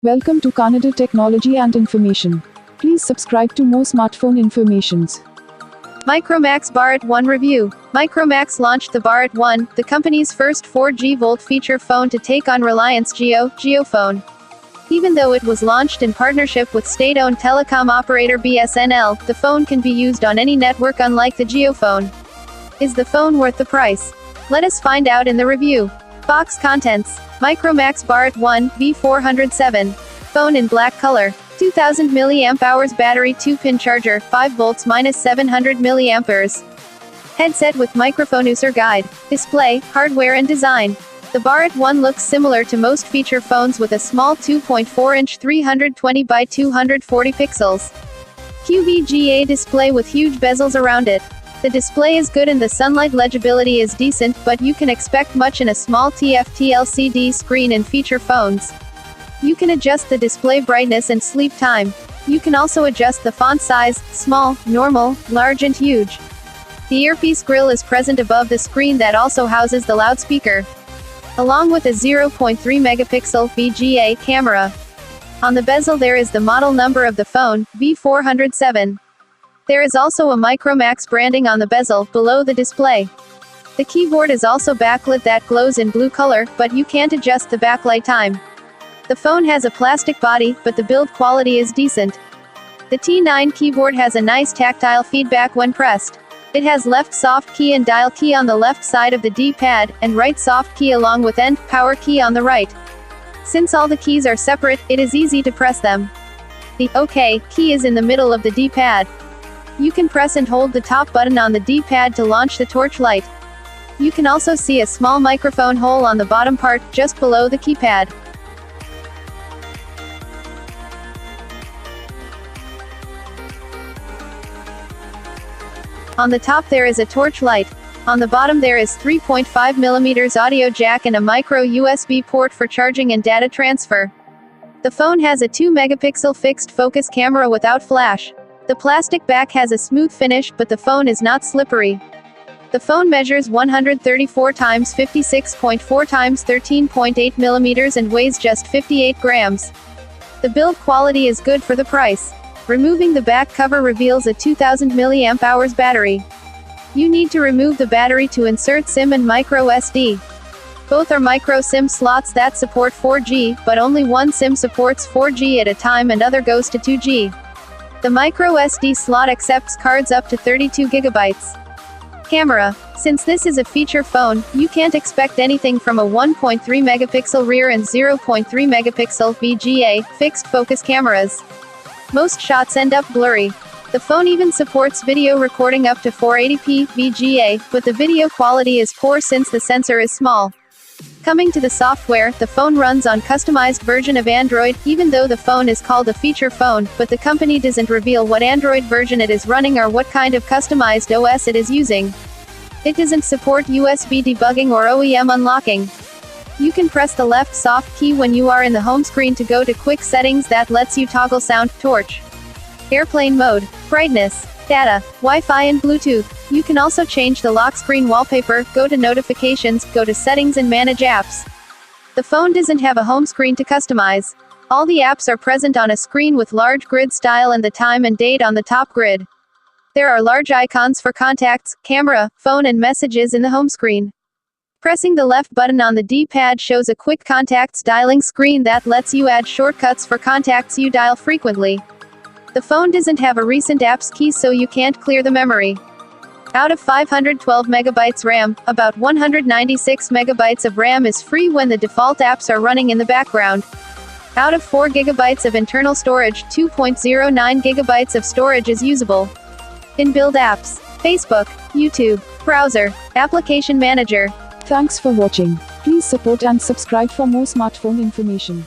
Welcome to Kannada Technology and Information. Please subscribe to more smartphone informations. Micromax Bharat 1 Review. Micromax launched the Bharat 1, the company's first 4G Volt feature phone to take on Reliance Jio phone. Even though it was launched in partnership with state-owned telecom operator BSNL, the phone can be used on any network unlike the Jio phone. Is the phone worth the price? Let us find out in the review. Box contents. Micromax Bharat 1 V407. Phone in black color. 2000 mAh battery, 2-pin charger, 5 volts minus 700 mAh. Headset with microphone user guide. Display, hardware and design. The Bharat 1 looks similar to most feature phones with a small 2.4-inch 320 by 240 pixels QVGA display with huge bezels around it. The display is good and the sunlight legibility is decent, but you can expect much in a small TFT LCD screen in feature phones. You can adjust the display brightness and sleep time. You can also adjust the font size, small, normal, large and huge. The earpiece grill is present above the screen that also houses the loudspeaker, along with a 0.3 megapixel VGA camera. On the bezel there is the model number of the phone, V407. There is also a Micromax branding on the bezel, below the display. The keyboard is also backlit that glows in blue color, but you can't adjust the backlight time. The phone has a plastic body, but the build quality is decent. The T9 keyboard has a nice tactile feedback when pressed. It has left soft key and dial key on the left side of the D-pad, and right soft key along with end power key on the right. Since all the keys are separate, it is easy to press them. The OK key is in the middle of the D-pad. You can press and hold the top button on the D-pad to launch the torch light. You can also see a small microphone hole on the bottom part, just below the keypad. On the top there is a torch light. On the bottom there is 3.5mm audio jack and a micro USB port for charging and data transfer. The phone has a 2-megapixel fixed focus camera without flash. The plastic back has a smooth finish, but the phone is not slippery. The phone measures 134 x 56.4 x 13.8 millimeters and weighs just 58 grams. The build quality is good for the price. Removing the back cover reveals a 2000 mAh battery. You need to remove the battery to insert SIM and micro SD. Both are micro SIM slots that support 4G, but only one SIM supports 4G at a time and other goes to 2G. The micro SD slot accepts cards up to 32 gigabytes. Camera. Since this is a feature phone, you can't expect anything from a 1.3 megapixel rear and 0.3 megapixel VGA fixed focus cameras. Most shots end up blurry. The phone even supports video recording up to 480p VGA, but the video quality is poor since the sensor is small. Coming to the software, the phone runs on customized version of Android, even though the phone is called a feature phone, but the company doesn't reveal what Android version it is running or what kind of customized OS it is using. It doesn't support USB debugging or OEM unlocking. You can press the left soft key when you are in the home screen to go to quick settings that lets you toggle sound, torch, airplane mode, brightness, data, Wi-Fi and Bluetooth. You can also change the lock screen wallpaper, go to notifications, go to settings and manage apps. The phone doesn't have a home screen to customize. All the apps are present on a screen with large grid style and the time and date on the top grid. There are large icons for contacts, camera, phone and messages in the home screen. Pressing the left button on the D-pad shows a quick contacts dialing screen that lets you add shortcuts for contacts you dial frequently. The phone doesn't have a recent apps key, so you can't clear the memory. Out of 512 megabytes RAM, about 196 megabytes of RAM is free when the default apps are running in the background. Out of 4 gigabytes of internal storage, 2.09 gigabytes of storage is usable. In-build apps: Facebook, YouTube, browser, application manager. Thanks for watching. Please support and subscribe for more smartphone information.